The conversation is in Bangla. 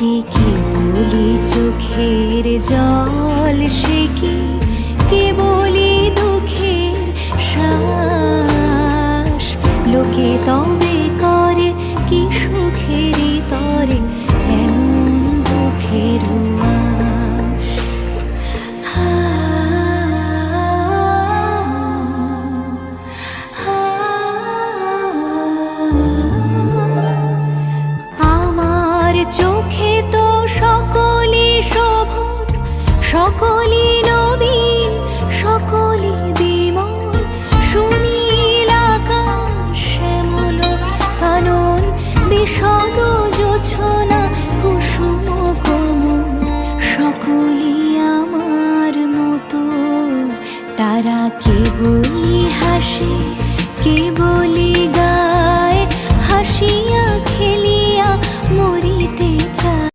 কি বলি চোখের জল, সে কি বলি দুঃখের শ্বাস। লোকে তবে করে কি সুখেরই তরে এমন দুঃখের আশ। আমার চোখে তো সকলই শোভন, সকলই